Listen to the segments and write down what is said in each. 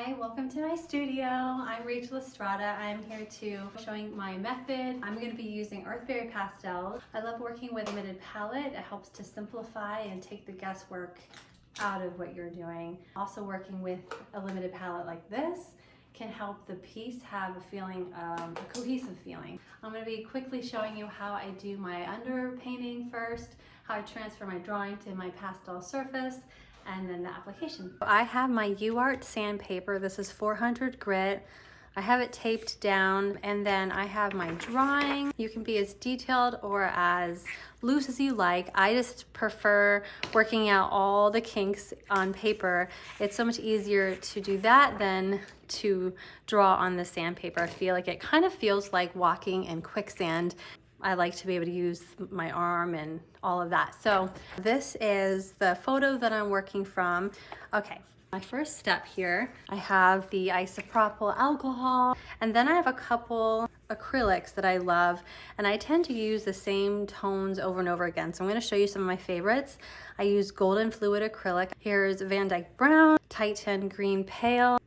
Hi, welcome to my studio. I'm Rachel Estrada. I'm here showing my method. I'm going to be using Earthberry Pastels. I love working with a limited palette. It helps to simplify and take the guesswork out of what you're doing. Also working with a limited palette like this can help the piece have a feeling, a cohesive feeling. I'm going to be quickly showing you how I do my underpainting first, how I transfer my drawing to my pastel surface, and then the application. I have my UArt sandpaper. This is 400 grit. I have it taped down, and then I have my drawing. You can be as detailed or as loose as you like. I just prefer working out all the kinks on paper. It's so much easier to do that than to draw on the sandpaper. I feel like it kind of feels like walking in quicksand. I like to be able to use my arm and all of that. So this is the photo that I'm working from. Okay, my first step here, I have the isopropyl alcohol, and then I have a couple acrylics that I love, and I tend to use the same tones over and over again. So I'm going to show you some of my favorites. I use golden fluid acrylic. Here's Van Dyke Brown, Titan Green Pale,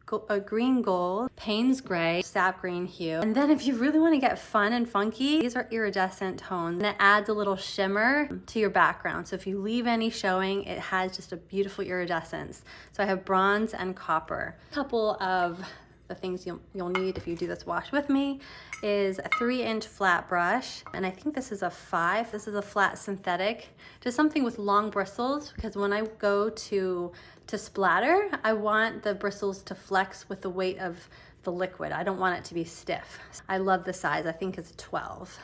Green Gold, Payne's Gray, Sap Green Hue. And then if you really want to get fun and funky, these are iridescent tones, and it adds a little shimmer to your background. So if you leave any showing, it has just a beautiful iridescence. So I have bronze and copper. A couple of the things you'll need if you do this wash with me is a 3-inch flat brush, and I think this is a 5. This is a flat synthetic, just something with long bristles, because when I go to splatter, I want the bristles to flex with the weight of the liquid. I don't want it to be stiff. I love the size. I think it's 12.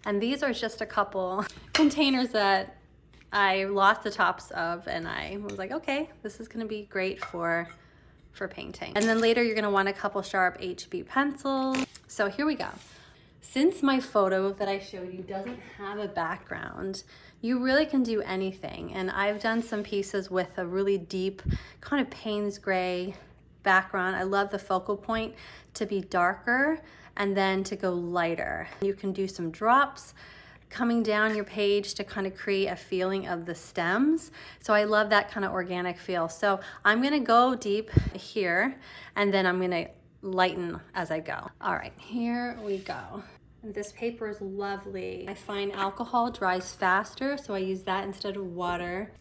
And these are just a couple containers that I lost the tops of, and I was like, okay, this is gonna be great for painting. And then later you're gonna want a couple sharp HB pencils. So here we go. Since my photo that I showed you doesn't have a background, you really can do anything. And I've done some pieces with a really deep kind of Payne's gray background. I love the focal point to be darker and then to go lighter. You can do some drops coming down your page to kind of create a feeling of the stems. So I love that kind of organic feel. So I'm gonna go deep here, and then I'm gonna lighten as I go. All right, here we go. And this paper is lovely. I find alcohol dries faster, so I use that instead of water.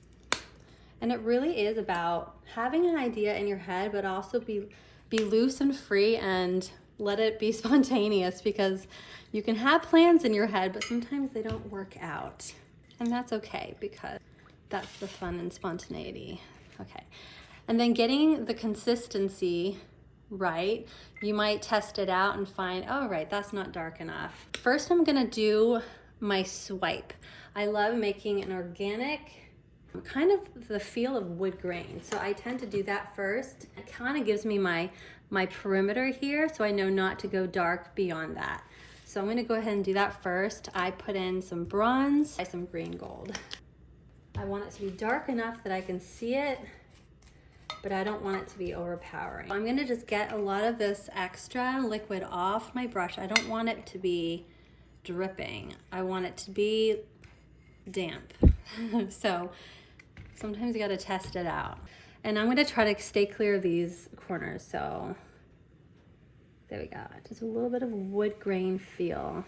And it really is about having an idea in your head, but also be loose and free and let it be spontaneous, because you can have plans in your head, but sometimes they don't work out. And that's okay, because that's the fun and spontaneity. Okay. And then getting the consistency right, you might test it out and find, oh, right, that's not dark enough. First, I'm gonna do my swipe. I love making an organic, kind of the feel of wood grain. So I tend to do that first. It kind of gives me my perimeter here, so I know not to go dark beyond that. So I'm gonna go ahead and do that first. I put in some bronze, some green gold. I want it to be dark enough that I can see it, but I don't want it to be overpowering. I'm gonna just get a lot of this extra liquid off my brush. I don't want it to be dripping. I want it to be damp. So sometimes you gotta test it out. And I'm gonna try to stay clear of these corners. So there we go. Just a little bit of wood grain feel.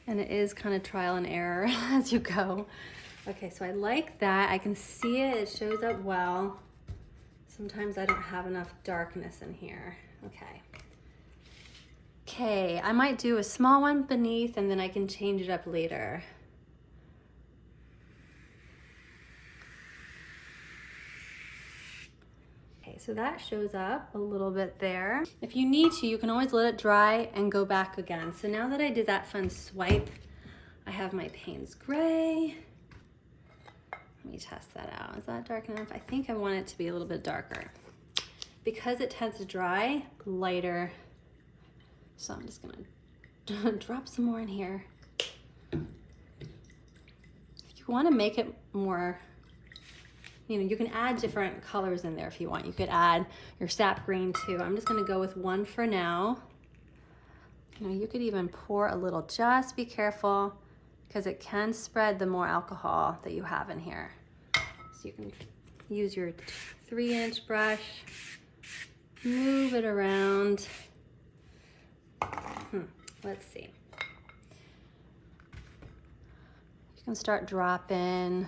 And it is kind of trial and error as you go. Okay, so I like that. I can see it, it shows up well. Sometimes I don't have enough darkness in here. Okay. Okay, I might do a small one beneath, and then I can change it up later. Okay, so that shows up a little bit there. If you need to, you can always let it dry and go back again. So now that I did that fun swipe, I have my Payne's Gray. Let me test that out. Is that dark enough? I think I want it to be a little bit darker. Because it tends to dry, lighter. So I'm just gonna drop some more in here. If you wanna make it more, you know, you can add different colors in there if you want. You could add your sap green too. I'm just gonna go with one for now. You know, you could even pour a little, just be careful, because it can spread the more alcohol that you have in here. So you can use your 3-inch brush move it around. Let's see. You can start dropping.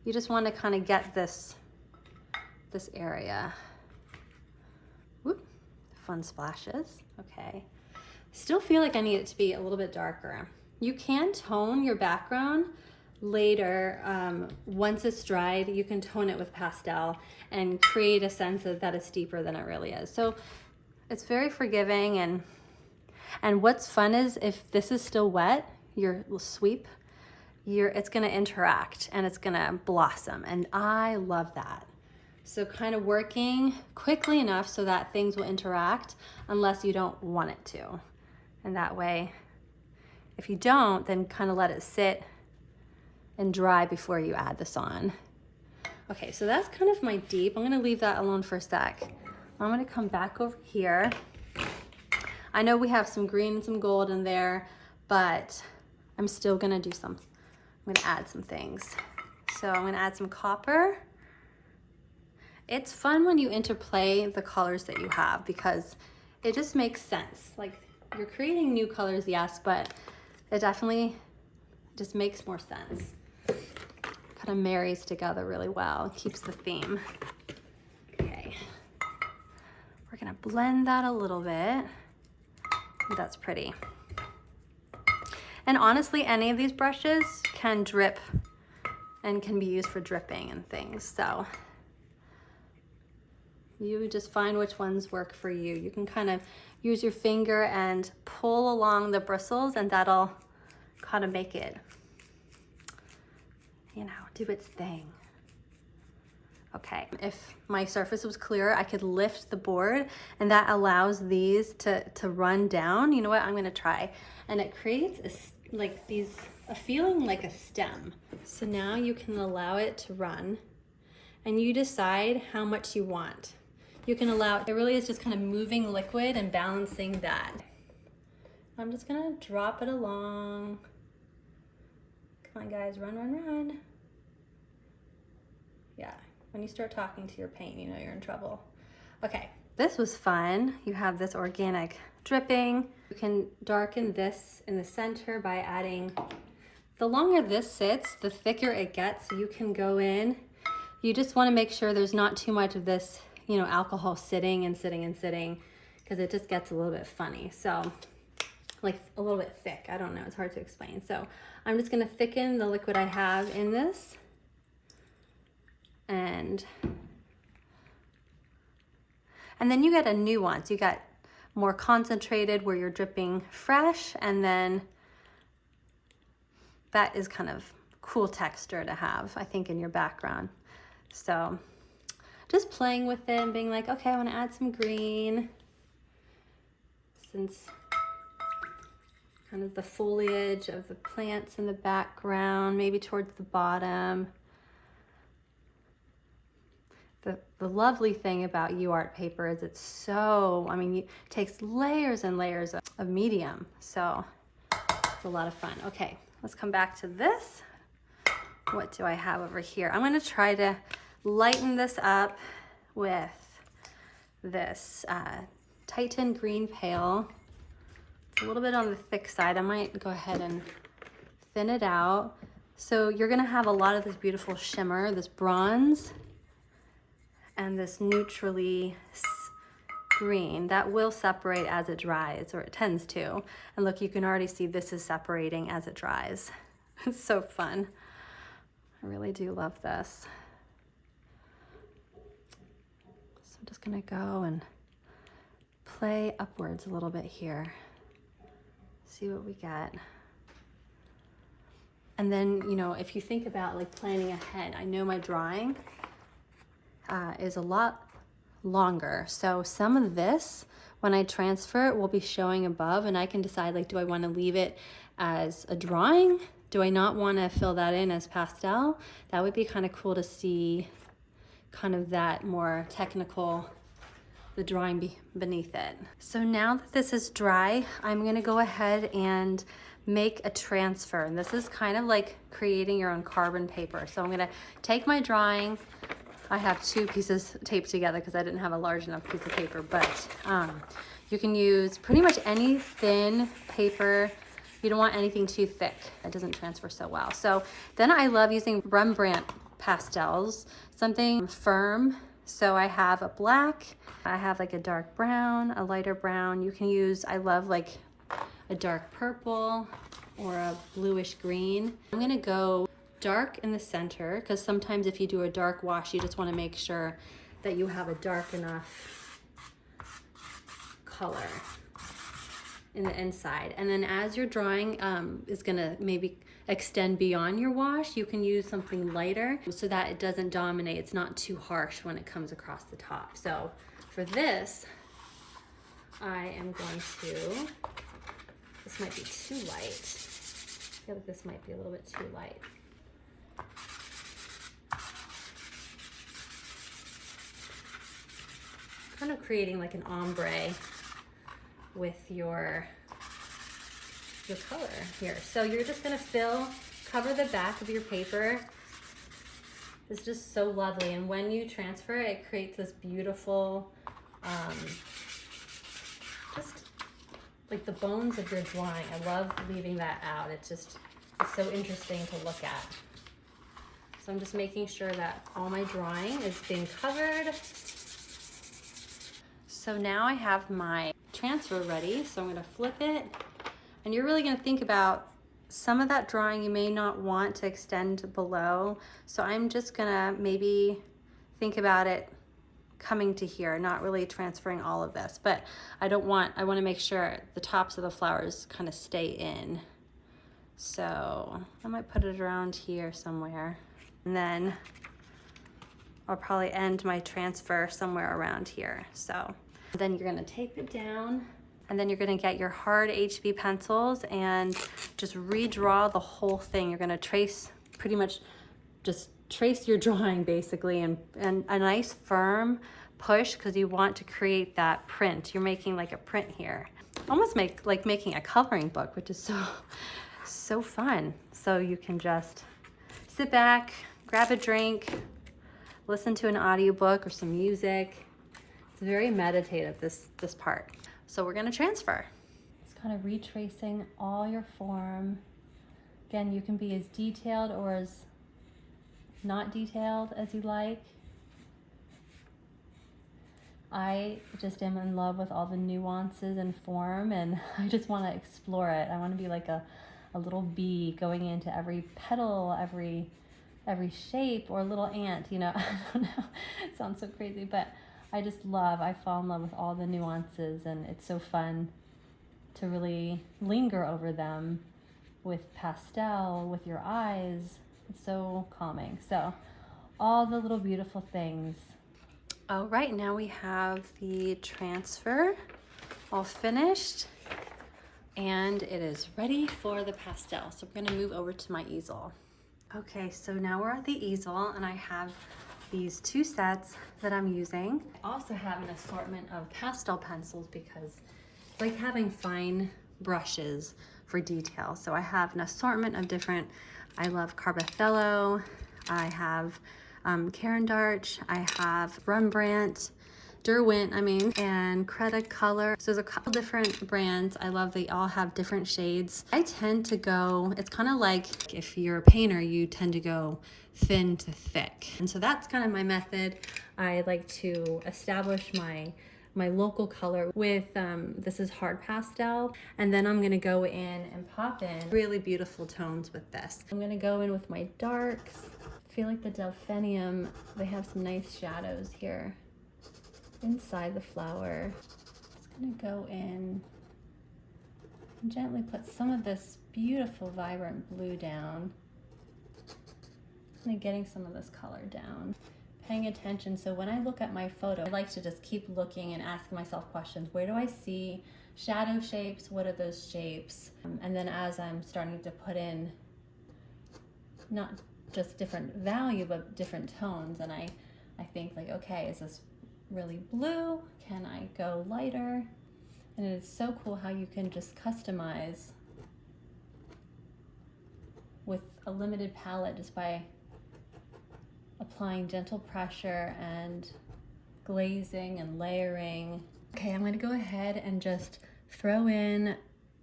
You just want to kind of get this area. Whoop, fun splashes. Okay. Still feel like I need it to be a little bit darker. You can tone your background later. Once it's dried, you can tone it with pastel and create a sense of that it's deeper than it really is. So it's very forgiving, and what's fun is if this is still wet, your sweep, it's gonna interact and it's gonna blossom, and I love that. So kind of working quickly enough so that things will interact unless you don't want it to. And that way, if you don't, then kind of let it sit and dry before you add this on. Okay, so that's kind of my deep. I'm gonna leave that alone for a sec. I'm gonna come back over here. I know we have some green and some gold in there, but I'm still gonna do some, I'm gonna add some things. So I'm gonna add some copper. It's fun when you interplay the colors that you have because it just makes sense. Like, you're creating new colors, yes, but it definitely just makes more sense. Kind of marries together really well, keeps the theme. Okay, we're gonna blend that a little bit. That's pretty. And honestly, any of these brushes can drip and can be used for dripping and things. So you just find which ones work for you. You can kind of use your finger and pull along the bristles, and that'll kind of make it, you know, do its thing. Okay, if my surface was clear, I could lift the board, and that allows these to run down. You know what, I'm gonna try. And it creates a feeling like a stem. So now you can allow it to run, and you decide how much you want. You can allow, it really is just kind of moving liquid and balancing that. I'm just gonna drop it along. Come on guys, run, run, run. Yeah, when you start talking to your paint, you know you're in trouble. Okay, this was fun. You have this organic dripping. You can darken this in the center by adding, the longer this sits, the thicker it gets. So you can go in. You just wanna make sure there's not too much of this, you know, alcohol sitting and sitting and sitting, because it just gets a little bit funny. So like a little bit thick, I don't know, it's hard to explain. So I'm just gonna thicken the liquid I have in this, and then you get a nuance. You got more concentrated where you're dripping fresh, and then that is kind of cool texture to have, I think, in your background. So just playing with it and being like, okay, I want to add some green, since kind of the foliage of the plants in the background, maybe towards the bottom. The lovely thing about UArt paper is it's so, I mean, it takes layers and layers of medium. So it's a lot of fun. Okay, let's come back to this. What do I have over here? I'm gonna try to lighten this up with this Titan Green Pale. It's a little bit on the thick side. I might go ahead and thin it out. So you're gonna have a lot of this beautiful shimmer, this bronze, and this neutrally green. That will separate as it dries, or it tends to. And look, you can already see this is separating as it dries. It's so fun. I really do love this. So I'm just gonna go and play upwards a little bit here. See what we get. And then, you know, if you think about like planning ahead, I know my drawing is a lot longer. So some of this, when I transfer it, will be showing above, and I can decide, like, do I want to leave it as a drawing? Do I not want to fill that in as pastel? That would be kind of cool to see, kind of that more technical, the drawing beneath it. So now that this is dry, I'm going to go ahead and make a transfer. And this is kind of like creating your own carbon paper. So I'm going to take my drawing, I have two pieces taped together because I didn't have a large enough piece of paper, but you can use pretty much any thin paper. You don't want anything too thick. It doesn't transfer so well. So then I love using Rembrandt pastels, something firm. So I have a black, I have like a dark brown, a lighter brown. You can use, I love like a dark purple or a bluish green. I'm gonna go dark in the center because sometimes if you do a dark wash, you just want to make sure that you have a dark enough color in the inside. And then as your drawing is gonna maybe extend beyond your wash, you can use something lighter so that it doesn't dominate. It's not too harsh when it comes across the top. So for this, I am going to, this might be too light. I feel like this might be a little bit too light. Kind of creating like an ombre with your color here. So you're just gonna cover the back of your paper. It's just so lovely. And when you transfer it, it creates this beautiful, just like the bones of your drawing. I love leaving that out. It's so interesting to look at. So I'm just making sure that all my drawing is being covered. So now I have my transfer ready, so I'm gonna flip it. And you're really gonna think about some of that drawing you may not want to extend below. So I'm just gonna maybe think about it coming to here, not really transferring all of this, but I wanna make sure the tops of the flowers kind of stay in. So I might put it around here somewhere. And then I'll probably end my transfer somewhere around here. So then you're gonna tape it down, and then you're gonna get your hard HB pencils and just redraw the whole thing. You're gonna pretty much just trace your drawing basically, and a nice firm push because you want to create that print. You're making like a print here. Almost like making a coloring book, which is so fun. So you can just sit back, grab a drink, listen to an audiobook or some music. It's very meditative, this part. So we're gonna transfer. It's kind of retracing all your form. Again, you can be as detailed or as not detailed as you like. I just am in love with all the nuances and form, and I just wanna explore it. I wanna be like a little bee going into every petal, every shape, or a little ant, you know. I don't know, it sounds so crazy, but I fall in love with all the nuances, and it's so fun to really linger over them with pastel, with your eyes. It's so calming. So all the little beautiful things. All right, now we have the transfer all finished, and it is ready for the pastel. So we're gonna move over to my easel. Okay, so now we're at the easel, and I have these two sets that I'm using. I also have an assortment of pastel pencils because it's like having fine brushes for detail. So I have an assortment of different, I love Carbothello, I have Caran d'Arche, I have Rembrandt, Derwent, and Cretacolor. So there's a couple different brands. I love they all have different shades. I tend to go, it's kind of like if you're a painter, you tend to go thin to thick. And so that's kind of my method. I like to establish my local color with, this is hard pastel. And then I'm gonna go in and pop in really beautiful tones with this. I'm gonna go in with my darks. I feel like the delphinium, they have some nice shadows here inside the flower. Just gonna go in and gently put some of this beautiful vibrant blue down. And getting some of this color down. Paying attention, so when I look at my photo, I like to just keep looking and asking myself questions. Where do I see shadow shapes? What are those shapes? And then as I'm starting to put in not just different value, but different tones, and I think like, okay, is this really blue? Can I go lighter? And it's so cool how you can just customize with a limited palette just by applying gentle pressure and glazing and layering. Okay, I'm gonna go ahead and just throw in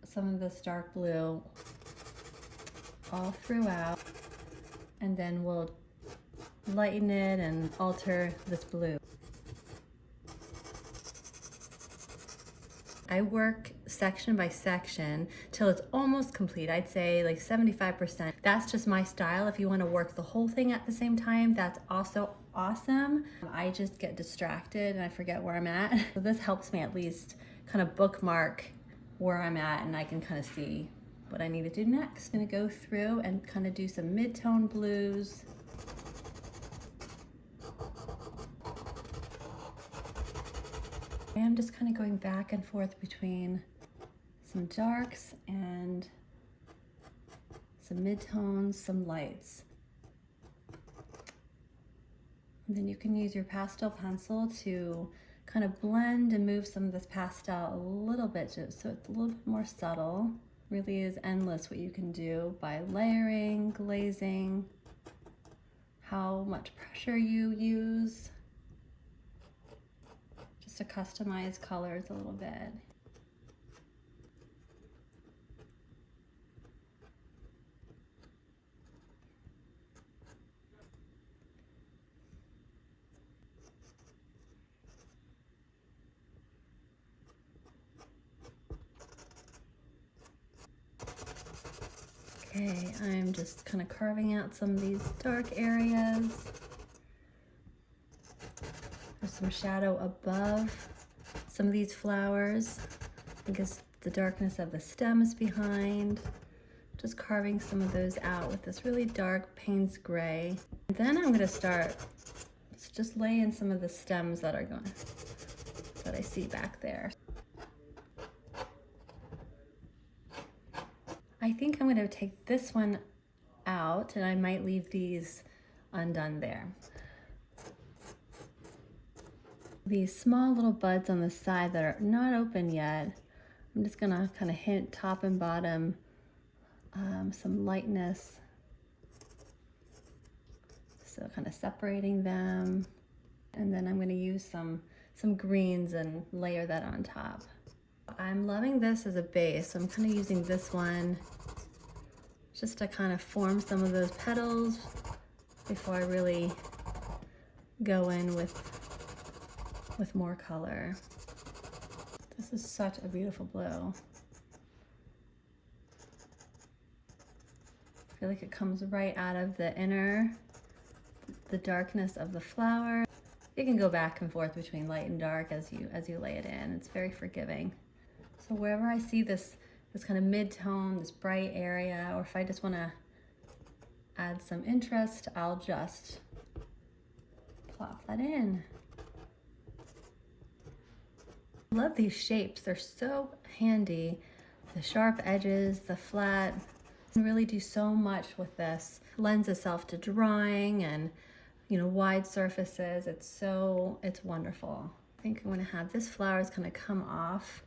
some of this dark blue all throughout, and then we'll lighten it and alter this blue. I work section by section till it's almost complete. I'd say like 75%. That's just my style. If you want to work the whole thing at the same time, that's also awesome. I just get distracted and I forget where I'm at. So this helps me at least kind of bookmark where I'm at, and I can kind of see what I need to do next. I'm gonna go through and kind of do some mid-tone blues. I'm just kind of going back and forth between some darks and some mid-tones, some lights. And then you can use your pastel pencil to kind of blend and move some of this pastel a little bit, just so it's a little bit more subtle. Really is endless what you can do by layering, glazing, how much pressure you use, just to customize colors a little bit. Okay, I'm just kind of carving out some of these dark areas. There's some shadow above some of these flowers. I guess the darkness of the stem is behind. Just carving some of those out with this really dark Payne's gray. And then I'm gonna start just lay in some of the stems that I see back there. I think I'm gonna take this one out, and I might leave these undone there. These small little buds on the side that are not open yet, I'm just gonna kind of hint top and bottom some lightness. So kind of separating them. And then I'm gonna use some greens and layer that on top. I'm loving this as a base, so I'm kind of using this one just to kind of form some of those petals before I really go in with more color. This is such a beautiful blue. I feel like it comes right out of the darkness of the flower. You can go back and forth between light and dark as you lay it in. It's very forgiving. So wherever I see this kind of mid-tone, this bright area, or if I just want to add some interest, I'll just plop that in. I love these shapes. They're so handy. The sharp edges, the flat. You can really do so much with this. It lends itself to drawing and, you know, wide surfaces. It's wonderful. I think I'm gonna have this flower is gonna come off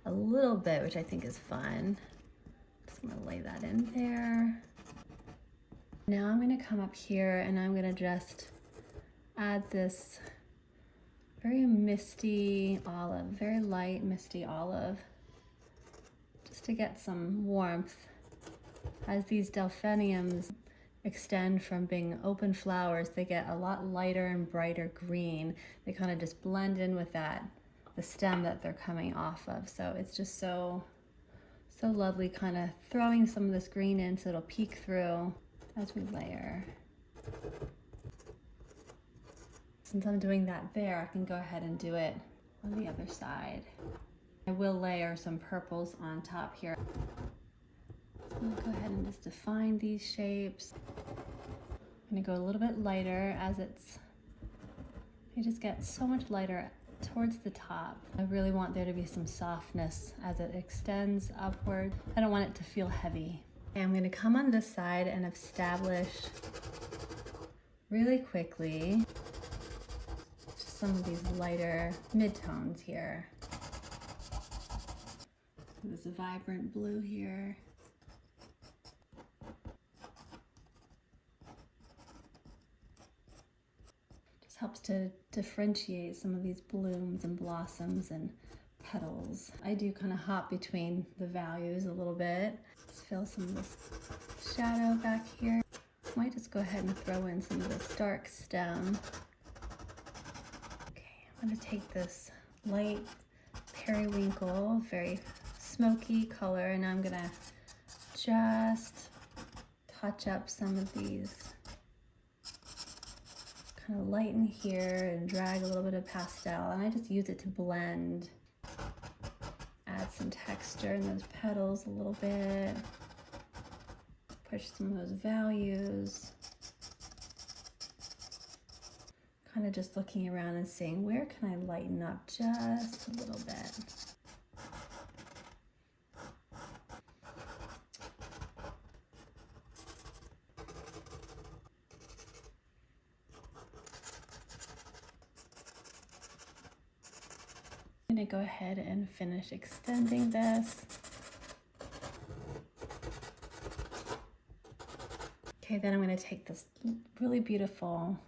a little bit, which I think is fun. Just gonna lay that in there. Now I'm gonna come up here and I'm gonna just add this very misty olive, very light misty olive, just to get some warmth. As these delphiniums extend from being open flowers, they get a lot lighter and brighter green. They kind of just blend in with the stem that they're coming off of. So it's just so lovely, kind of throwing some of this green in so it'll peek through as we layer. Since I'm doing that there, I can go ahead and do it on the other side. I will layer some purples on top here. I'm gonna go ahead and just define these shapes. I'm gonna go a little bit lighter as they just get so much lighter towards the top. I really want there to be some softness as it extends upward. I don't want it to feel heavy. Okay, I'm gonna come on this side and establish really quickly some of these lighter mid-tones here. This vibrant blue here. helps to differentiate some of these blooms and blossoms and petals. I do kind of hop between the values a little bit. Just fill some of this shadow back here. Might just go ahead and throw in some of this dark stem. Okay, I'm gonna take this light periwinkle, very smoky color, and I'm gonna just touch up some of these, kind of lighten here and drag a little bit of pastel, and I just use it to blend, add some texture in those petals a little bit, push some of those values, kind of just looking around and seeing where can I lighten up just a little bit. I'm going to go ahead and finish extending this. Okay, then I'm going to take this really beautiful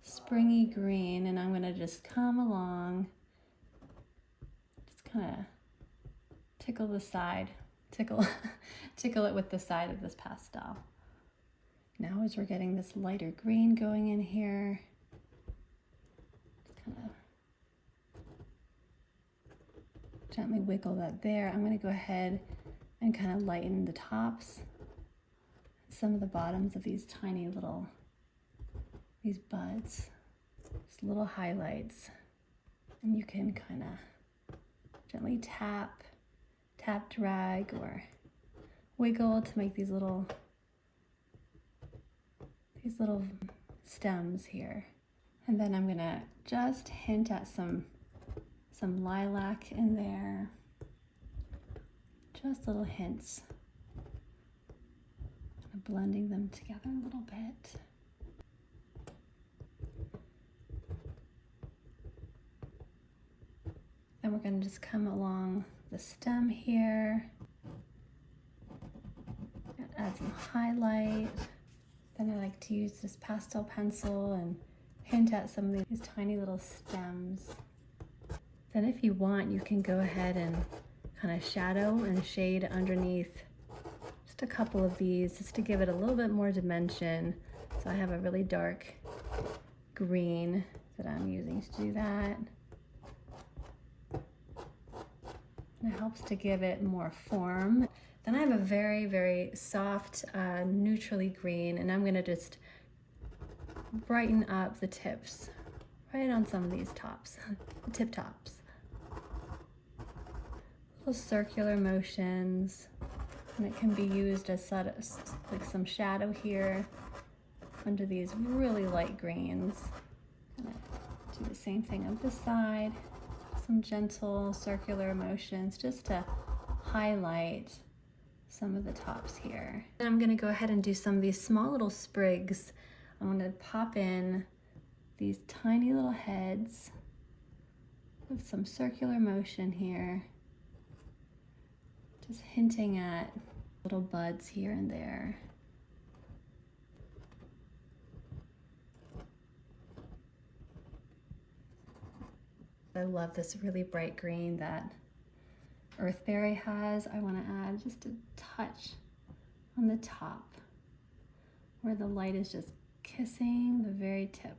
springy green and I'm going to just come along, just kind of tickle the side, tickle it with the side of this pastel. Now as we're getting this lighter green going in here, just kind of gently wiggle that there. I'm going to go ahead and kind of lighten the tops, some of the bottoms of these tiny little, these buds, just little highlights. And you can kind of gently tap, drag, or wiggle to make these little stems here. And then I'm going to just hint at some lilac in there, just little hints, kind of blending them together a little bit. Then we're going to just come along the stem here, add some highlight. Then I like to use this pastel pencil and hint at some of these tiny little stems. Then if you want, you can go ahead and kind of shadow and shade underneath just a couple of these, just to give it a little bit more dimension. So I have a really dark green that I'm using to do that. And it helps to give it more form. Then I have a very, very soft, neutrally green, and I'm gonna just brighten up the tips, right on some of these tops, the tip tops. Little circular motions, and it can be used as sort of like some shadow here under these really light greens. Gonna do the same thing on this side, some gentle circular motions just to highlight some of the tops here. And I'm gonna go ahead and do some of these small little sprigs. I'm gonna pop in these tiny little heads with some circular motion here, just hinting at little buds here and there. I love this really bright green that Earthberry has. I want to add just a touch on the top where the light is just kissing the very tip.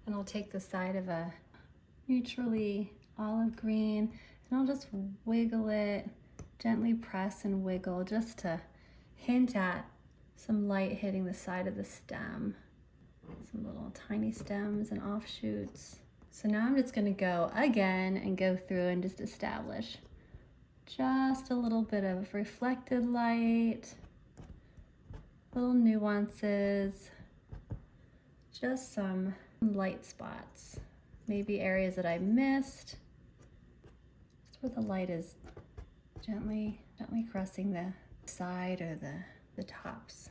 And I'll take the side of a neutrally olive green and I'll just wiggle it, gently press and wiggle just to hint at some light hitting the side of the stem. Some little tiny stems and offshoots. So now I'm just going to go again and go through and just establish just a little bit of reflected light, little nuances, just some light spots, maybe areas that I missed, just where the light is gently caressing the side or the tops.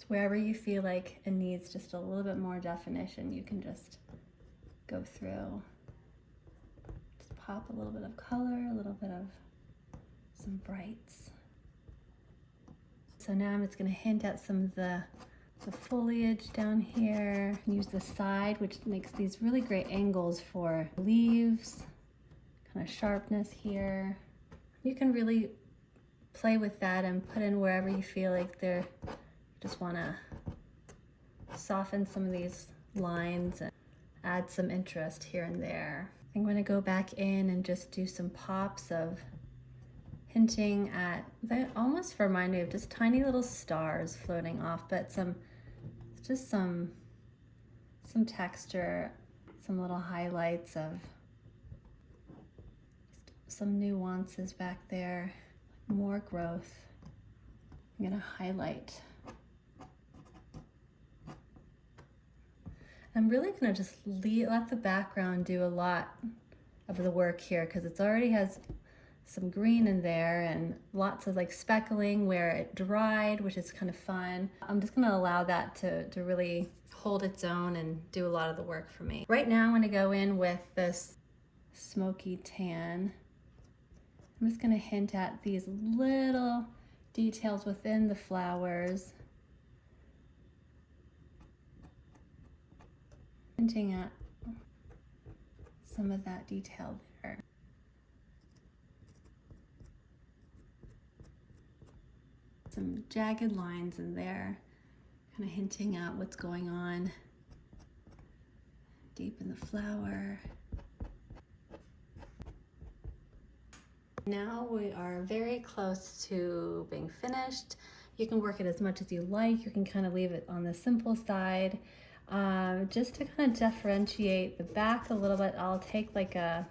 Wherever you feel like it needs just a little bit more definition, you can just go through. Just pop a little bit of color, a little bit of some brights. So now I'm just going to hint at some of the foliage down here. Use the side, which makes these really great angles for leaves. Kind of sharpness here. You can really play with that and put in wherever you feel like you just want to soften some of these lines and add some interest here and there. I'm going to go back in and just do some pops of hinting at, they almost remind me of just tiny little stars floating off, but some texture, some little highlights of some nuances back there, more growth. I'm gonna highlight. I'm really gonna just let the background do a lot of the work here because it already has some green in there and lots of like speckling where it dried, which is kind of fun. I'm just gonna allow that to really hold its own and do a lot of the work for me. Right now I'm gonna go in with this smoky tan. I'm just gonna hint at these little details within the flowers. Hinting at some of that detail there. Some jagged lines in there, kind of hinting at what's going on deep in the flower. Now we are very close to being finished. You can work it as much as you like. You can kind of leave it on the simple side. Just to kind of differentiate the back a little bit, I'll take a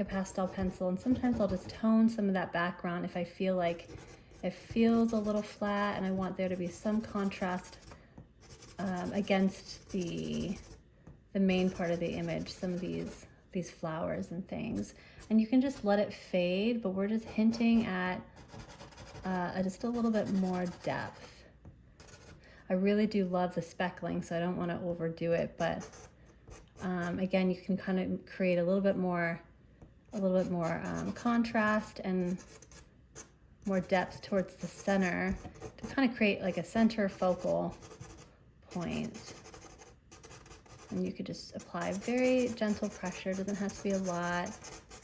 pastel pencil and sometimes I'll just tone some of that background if I feel like it feels a little flat and I want there to be some contrast against the main part of the image, some of these flowers and things. And you can just let it fade, but we're just hinting at just a little bit more depth. I really do love the speckling, so I don't want to overdo it, but again, you can kind of create a little bit more contrast and more depth towards the center to kind of create like a center focal point. And you could just apply very gentle pressure, doesn't have to be a lot.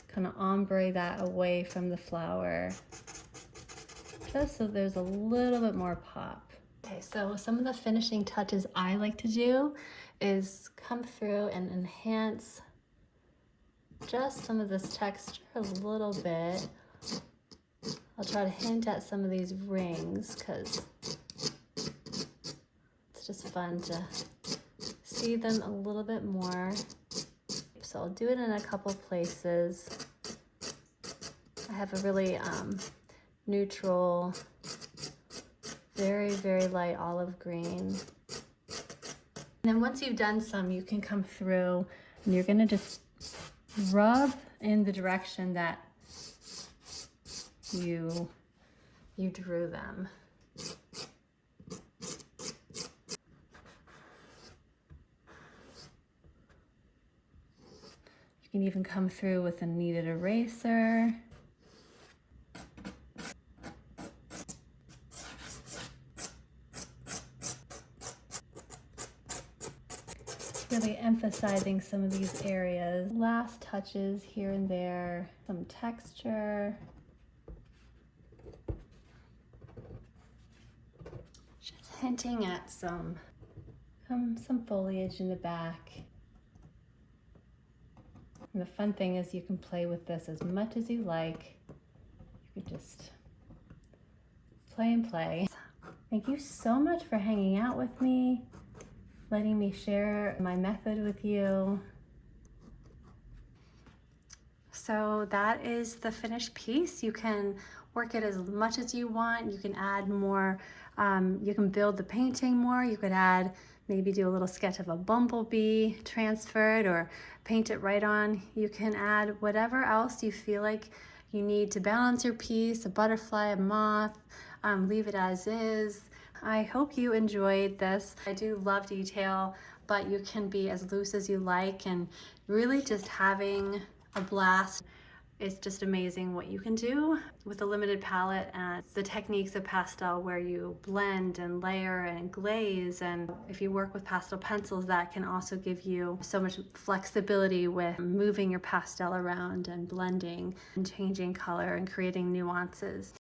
Kind of ombre that away from the flower, just so there's a little bit more pop. Okay, so some of the finishing touches I like to do is come through and enhance just some of this texture a little bit. I'll try to hint at some of these rings because it's just fun to see them a little bit more. So I'll do it in a couple places. I have a really neutral, very, very light olive green. And then once you've done some, you can come through and you're gonna just rub in the direction that you drew them. You can even come through with a kneaded eraser. Really emphasizing some of these areas. Last touches here and there, some texture. Just hinting at some foliage in the back. And the fun thing is you can play with this as much as you like. You could just play and play. Thank you so much for hanging out with me, letting me share my method with you. So that is the finished piece. You can work it as much as you want. You can add more, you can build the painting more. You could add, maybe do a little sketch of a bumblebee transferred or paint it right on. You can add whatever else you feel like you need to balance your piece, a butterfly, a moth, leave it as is. I hope you enjoyed this. I do love detail, but you can be as loose as you like and really just having a blast. It's just amazing what you can do with a limited palette and the techniques of pastel where you blend and layer and glaze. And if you work with pastel pencils, that can also give you so much flexibility with moving your pastel around and blending and changing color and creating nuances.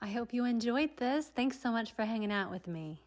I hope you enjoyed this. Thanks so much for hanging out with me.